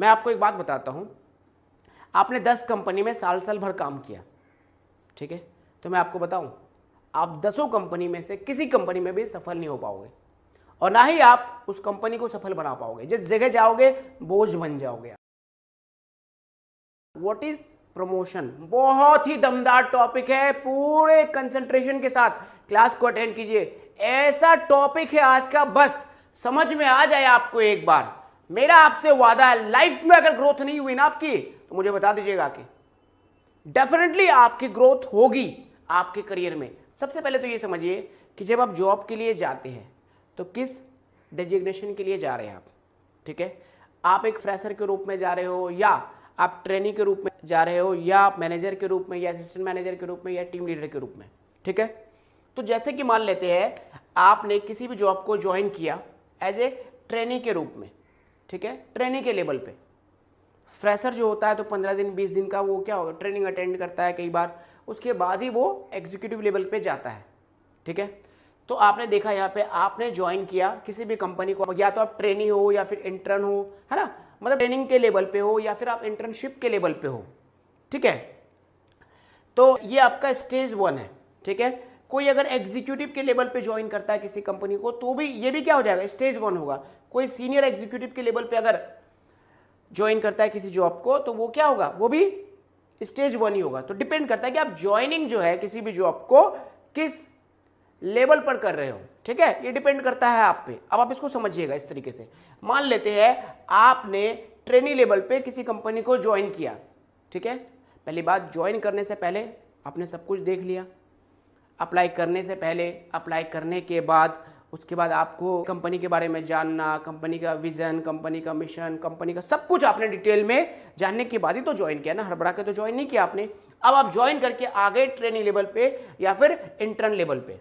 मैं आपको एक बात बताता हूं, आपने 10 कंपनी में साल साल भर काम किया, ठीक है, तो मैं आपको बताऊं, आप 10 कंपनी में से किसी कंपनी में भी सफल नहीं हो पाओगे और ना ही आप उस कंपनी को सफल बना पाओगे। जिस जगह जाओगे बोझ बन जाओगे। What is promotion? बहुत ही दमदार टॉपिक है, पूरे कंसंट्रेशन के साथ क्लास को अटेंड कीजिए। ऐसा टॉपिक है आज का, बस समझ में आ जाए आपको एक बार। मेरा आपसे वादा है, लाइफ में अगर ग्रोथ नहीं हुई ना आपकी तो मुझे बता दीजिएगा कि डेफिनेटली आपकी ग्रोथ होगी आपके करियर में। सबसे पहले तो ये समझिए कि जब आप जॉब के लिए जाते हैं तो किस डेजिग्नेशन के लिए जा रहे हैं आप, ठीक है। आप एक फ्रेशर के रूप में जा रहे हो, या आप ट्रेनी के रूप में जा रहे हो, या आप मैनेजर के रूप में, या असिस्टेंट मैनेजर के रूप में, या टीम लीडर के रूप में, ठीक है। तो जैसे कि मान लेते हैं आपने किसी भी जॉब को ज्वाइन किया एज ए ट्रेनी के रूप में, ठीक है, ट्रेनी के लेवल पे। फ्रेशर जो होता है तो 15 दिन 20 दिन का वो क्या होगा, ट्रेनिंग अटेंड करता है कई बार, उसके बाद ही वो एग्जीक्यूटिव लेवल पे जाता है, ठीक है। तो आपने देखा यहाँ पे आपने ज्वाइन किया किसी भी कंपनी को, या तो आप ट्रेनी हो या फिर इंटर्न हो, है ना, मतलब ट्रेनिंग के लेवल पे हो या फिर आप इंटर्नशिप के लेवल पे हो, ठीक है। तो ये आपका स्टेज 1 है, ठीक है। कोई अगर एग्जीक्यूटिव के लेवल पे ज्वाइन करता है किसी कंपनी को तो भी ये भी क्या हो जाएगा, स्टेज 1 होगा। कोई सीनियर एग्जीक्यूटिव के लेवल पे अगर ज्वाइन करता है किसी जॉब को तो वो क्या होगा, वो भी स्टेज 1 ही होगा। तो डिपेंड करता है कि आप ज्वाइनिंग जो है किसी भी जॉब को किस लेवल पर कर रहे हो, ठीक है, ये डिपेंड करता है आप पे। अब आप इसको समझिएगा इस तरीके से। मान लेते हैं आपने ट्रेनी लेवल पे किसी कंपनी को ज्वाइन किया, ठीक है। पहली बात, ज्वाइन करने से पहले आपने सब कुछ देख लिया, अप्लाई करने से पहले, अप्लाई करने के बाद, उसके बाद आपको कंपनी के बारे में जानना, कंपनी का विजन, कंपनी का मिशन, कंपनी का सब कुछ आपने डिटेल में जानने के बाद ही तो ज्वाइन किया ना, हड़बड़ा के तो ज्वाइन नहीं किया आपने। अब आप ज्वाइन करके आ गए ट्रेनिंग लेवल पे या फिर इंटर्न लेवल पे,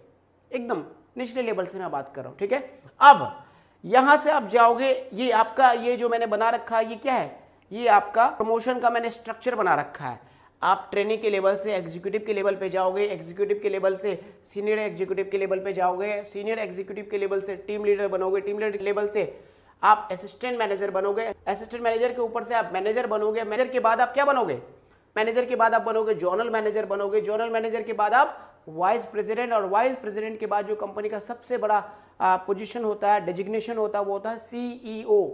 एकदम निचले लेवल से मैं बात कर रहा हूं, ठीक है। अब यहां से आप जाओगे, ये आपका ये जो मैंने बना रखा है ये क्या है, ये आपका प्रमोशन का मैंने स्ट्रक्चर बना रखा है। आप ट्रेनिंग के लेवल से एग्जीक्यूटिव के लेवल पे जाओगे, एग्जीक्यूटिव के लेवल से सीनियर एग्जीक्यूटिव के लेवल पे जाओगे, सीनियर एग्जीक्यूटिव के लेवल से टीम लीडर बनोगे, टीम लीडर के लेवल से आप असिस्टेंट मैनेजर बनोगे, असिस्टेंट मैनेजर के ऊपर से आप मैनेजर बनोगे, मैनेजर के बाद आप क्या बनोगे, मैनेजर के बाद आप बनोगे जोनल मैनेजर बनोगे, जोनल मैनेजर के बाद आप वाइस प्रेसिडेंट, और वाइस प्रेसिडेंट के बाद जो कंपनी का सबसे बड़ा पोजीशन होता है, डेजिग्नेशन होता है, वो होता है सीईओ,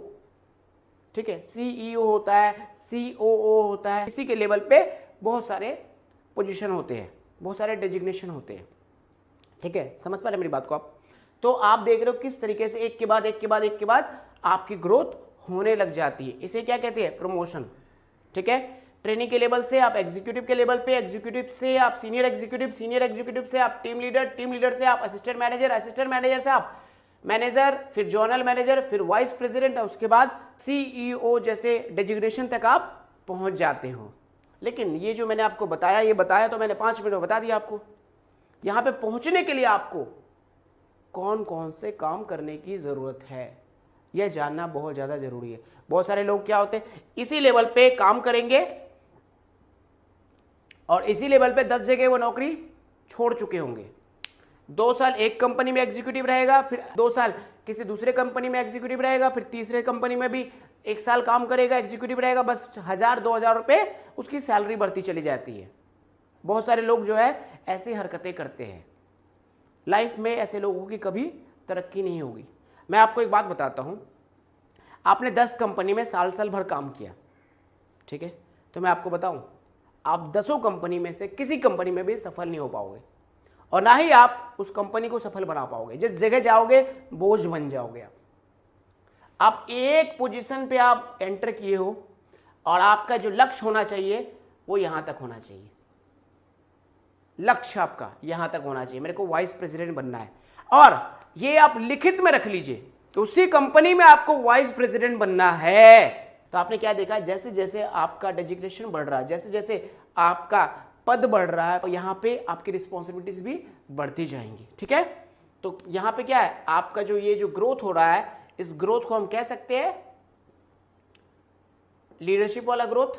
ठीक है। सीईओ होता है, सीओओ होता है, इसी के लेवल पे बहुत सारे पोजीशन होते हैं, बहुत सारे डेजिग्नेशन होते हैं, ठीक है। समझ पा रहे मेरी बात को आप? तो आप देख रहे हो किस तरीके से एक के बाद एक के बाद एक के बाद आपकी ग्रोथ होने लग जाती है। इसे क्या कहते हैं, प्रमोशन, ठीक है। ट्रेनिंग के लेवल से आप एग्जीक्यूटिव के लेवल पे, एग्जीक्यूटिव से आप सीनियर एग्जीक्यूटिव, सीनियर एग्जीक्यूटिव से आप टीम लीडर, टीम लीडर से आप असिस्टेंट मैनेजर, असिस्टेंट मैनेजर से आप मैनेजर, फिर जोनल मैनेजर, फिर वाइस प्रेसिडेंट, और उसके बाद सीईओ जैसे डेजिग्नेशन तक आप पहुंच जाते हो। लेकिन ये जो मैंने आपको बताया, ये बताया तो मैंने 5 मिनट में बता दिया आपको। यहां पे पहुंचने के लिए आपको कौन कौन से काम करने की जरूरत है यह जानना बहुत ज्यादा जरूरी है। बहुत सारे लोग क्या होते हैं, इसी लेवल पे काम करेंगे और इसी लेवल पे 10 जगह वो नौकरी छोड़ चुके होंगे। 2 साल एक कंपनी में एग्जीक्यूटिव रहेगा, फिर 2 साल किसी दूसरे कंपनी में एग्जीक्यूटिव रहेगा, फिर तीसरे कंपनी में भी 1 साल काम करेगा, एग्जीक्यूटिव रहेगा, बस 1000-2000 रुपए उसकी सैलरी बढ़ती चली जाती है। बहुत सारे लोग जो है ऐसी हरकतें करते हैं। लाइफ में ऐसे लोगों की कभी तरक्की नहीं होगी। मैं आपको एक बात बताता हूं, आपने 10 कंपनी में साल साल भर काम किया, ठीक है, तो मैं आपको बताऊं, आप 10 कंपनी में से किसी कंपनी में भी सफल नहीं हो पाओगे और ना ही आप उस कंपनी को सफल बना पाओगे। जिस जगह जाओगे बोझ बन जाओगे आप एक पोजीशन पे आप एंटर किए हो और आपका जो लक्ष्य होना चाहिए वो यहां तक होना चाहिए। लक्ष्य आपका यहां तक होना चाहिए, मेरे को वाइस प्रेसिडेंट बनना है, और ये आप लिखित में रख लीजिए कि उसी कंपनी में आपको वाइस प्रेसिडेंट बनना है। तो आपने क्या देखा, जैसे जैसे आपका डेजिग्नेशन बढ़ रहा है, जैसे जैसे आपका पद बढ़ रहा है, यहां पे आपकी रिस्पॉन्सिबिलिटीज भी बढ़ती जाएंगी, ठीक है। तो यहां पे क्या है, आपका जो ये जो ग्रोथ हो रहा है, इस ग्रोथ को हम कह सकते हैं लीडरशिप वाला ग्रोथ,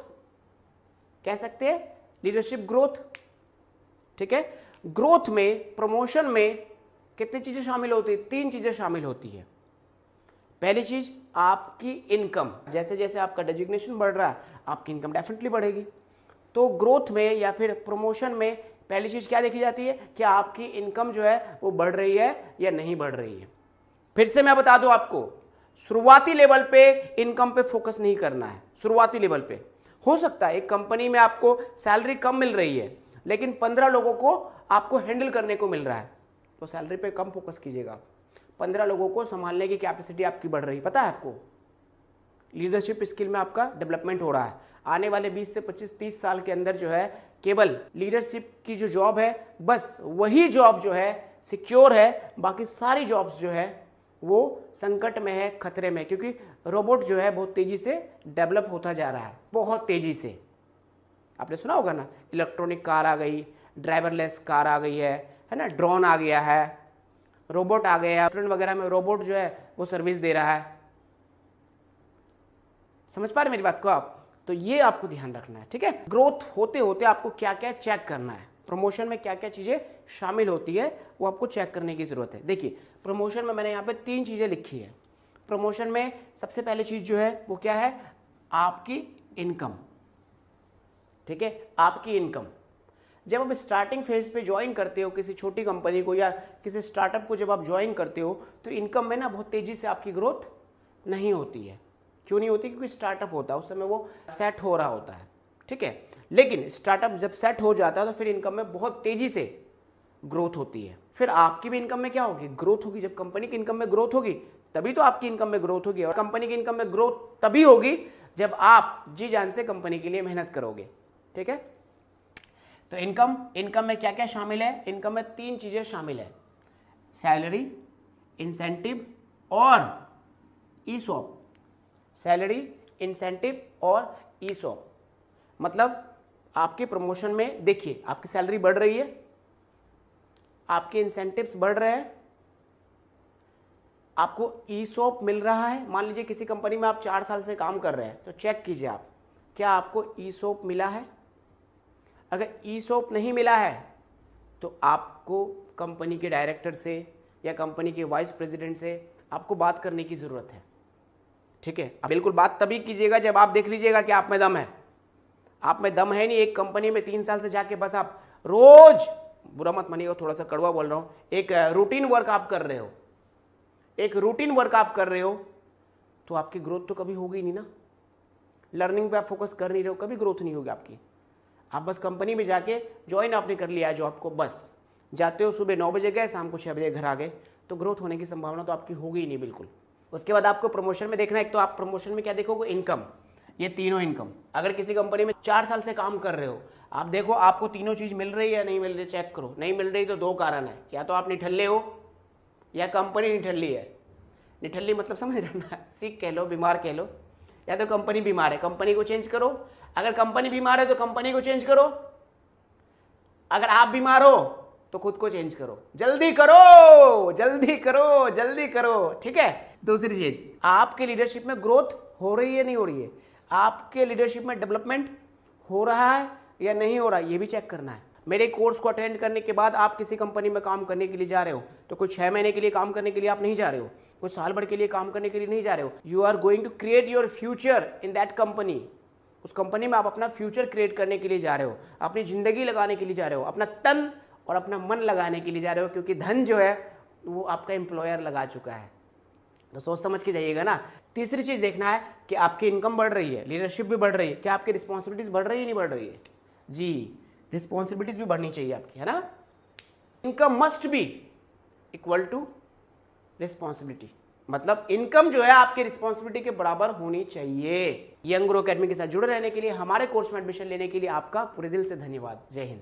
कह सकते हैं लीडरशिप ग्रोथ, ठीक है। ग्रोथ में, प्रमोशन में कितनी चीजें शामिल होती है, 3 चीजें शामिल होती है। पहली चीज आपकी इनकम, जैसे जैसे आपका डेजिग्नेशन बढ़ रहा है आपकी इनकम डेफिनेटली बढ़ेगी। तो ग्रोथ में या फिर प्रमोशन में पहली चीज क्या देखी जाती है कि आपकी इनकम जो है वो बढ़ रही है या नहीं बढ़ रही है। फिर से मैं बता दूं आपको, शुरुआती लेवल पे इनकम पे फोकस नहीं करना है। शुरुआती लेवल पे हो सकता है एक कंपनी में आपको सैलरी कम मिल रही है लेकिन 15 लोगों को आपको हैंडल करने को मिल रहा है, तो सैलरी पे कम फोकस कीजिएगा। 15 लोगों को संभालने की कैपेसिटी आपकी बढ़ रही है, पता है आपको, लीडरशिप स्किल में आपका डेवलपमेंट हो रहा है। आने वाले 20 से 25-30 साल के अंदर जो है केवल लीडरशिप की जो जॉब है, बस वही जॉब जो है सिक्योर है, बाकी सारी जॉब्स जो है वो संकट में है, खतरे में, क्योंकि रोबोट जो है बहुत तेजी से डेवलप होता जा रहा है, बहुत तेजी से। आपने सुना होगा ना, इलेक्ट्रॉनिक कार आ गई, ड्राइवरलेस कार आ गई है ना, ड्रोन आ गया है, रोबोट आ गया है, रेस्टोरेंट वगैरह में रोबोट जो है वो सर्विस दे रहा है। समझ पा रहे मेरी बात को आप? तो ये आपको ध्यान रखना है, ठीक है। ग्रोथ होते होते आपको क्या क्या चेक करना है, प्रमोशन में क्या क्या चीजें शामिल होती है वो आपको चेक करने की जरूरत है। देखिए प्रमोशन में मैंने यहाँ पे 3 चीजें लिखी है। प्रमोशन में सबसे पहले चीज जो है वो क्या है, आपकी इनकम, ठीक है, आपकी इनकम। जब आप स्टार्टिंग फेज पे ज्वाइन करते हो किसी छोटी कंपनी को या किसी स्टार्टअप को, जब आप ज्वाइन करते हो तो इनकम में ना बहुत तेजी से आपकी ग्रोथ नहीं होती है। क्यों नहीं होती? क्योंकि स्टार्टअप होता है, उस समय वो सेट हो रहा होता है, ठीक है। लेकिन स्टार्टअप जब सेट हो जाता है तो फिर इनकम में बहुत तेजी से ग्रोथ होती है। फिर आपकी भी इनकम में क्या होगी, ग्रोथ होगी। जब कंपनी की इनकम में ग्रोथ होगी तभी तो आपकी इनकम में ग्रोथ होगी, और कंपनी की इनकम में ग्रोथ तभी होगी जब आप जी जान से कंपनी के लिए मेहनत करोगे, ठीक है। तो इनकम में क्या क्या शामिल है? इनकम में 3 चीजें शामिल है, सैलरी, इंसेंटिव और ईसॉप। सैलरी, इंसेंटिव और ईसॉप। मतलब आपके प्रमोशन में देखिए आपकी सैलरी बढ़ रही है, आपके इंसेंटिव्स बढ़ रहे हैं, आपको ईसॉप मिल रहा है। मान लीजिए किसी कंपनी में आप 4 साल से काम कर रहे हैं तो चेक कीजिए आप क्या आपको ईसॉप मिला है। अगर ईसॉप नहीं मिला है तो आपको कंपनी के डायरेक्टर से या कंपनी के वाइस प्रेसिडेंट से आपको बात करने की जरूरत है, ठीक है। बिल्कुल बात तभी कीजिएगा जब आप देख लीजिएगा कि आप में दम है। आप में दम है नहीं, एक कंपनी में 3 साल से जाके बस आप रोज, बुरा मत मानिएगा थोड़ा सा कड़वा बोल रहा हूं, एक रूटीन वर्क आप कर रहे हो, एक रूटीन वर्क आप कर रहे हो, तो आपकी ग्रोथ तो कभी होगी नहीं ना। लर्निंग पे आप फोकस कर नहीं रहे हो, कभी ग्रोथ नहीं होगी आपकी। आप बस कंपनी में जाके ज्वाइन आपने कर लिया जॉब को, बस जाते हो, सुबह 9 बजे गए, शाम को 6 बजे घर आ गए, तो ग्रोथ होने की संभावना तो आपकी होगी ही नहीं बिल्कुल। उसके बाद आपको प्रमोशन में देखना है, एक तो आप प्रमोशन में क्या देखोगे, इनकम, ये तीनों इनकम। अगर किसी कंपनी में 4 साल से काम कर रहे हो, आप देखो आपको तीनों चीज मिल रही है या नहीं मिल रही, चेक करो। नहीं मिल रही तो 2 कारण है, या तो आप निठल्ले हो या कंपनी निठल्ली है। निठल्ली मतलब समझ रहे ना, सिक कह लो, बीमार कह लो, या तो कंपनी बीमार है, कंपनी को चेंज करो। अगर कंपनी बीमार है तो कंपनी को चेंज करो, अगर आप बीमार हो तो खुद को चेंज करो। जल्दी करो, जल्दी करो, जल्दी करो, ठीक है। दूसरी चीज, आपके लीडरशिप में ग्रोथ हो रही है नहीं हो रही है, आपके लीडरशिप में डेवलपमेंट हो रहा है या नहीं हो रहा है, ये भी चेक करना है। मेरे कोर्स को अटेंड करने के बाद आप किसी कंपनी में काम करने के लिए जा रहे हो तो कुछ 6 महीने के लिए काम करने के लिए आप नहीं जा रहे हो, कुछ साल भर के लिए काम करने के लिए नहीं जा रहे हो। You are going to create your future in that company. उस कंपनी में आप अपना फ्यूचर क्रिएट करने के लिए जा रहे हो, अपनी जिंदगी लगाने के लिए जा रहे हो, अपना तन और अपना मन लगाने के लिए जा रहे हो, क्योंकि धन जो है वो आपका एम्प्लॉयर लगा चुका है। तो सोच समझ के जाइएगा ना। तीसरी चीज देखना है कि आपकी इनकम बढ़ रही है, लीडरशिप भी बढ़ रही है, क्या आपकी रिस्पॉन्सिबिलिटीज बढ़ रही है नहीं बढ़ रही है? जी, रिस्पॉन्सिबिलिटीज भी बढ़नी चाहिए आपकी, है ना। Income must be equal to responsibility, मतलब इनकम जो है आपकी रिस्पॉन्सिबिलिटी के बराबर होनी चाहिए। यंग ग्रो अकेडमी के साथ जुड़े रहने के लिए, हमारे कोर्स में एडमिशन लेने के लिए आपका पूरे दिल से धन्यवाद। जय हिंद।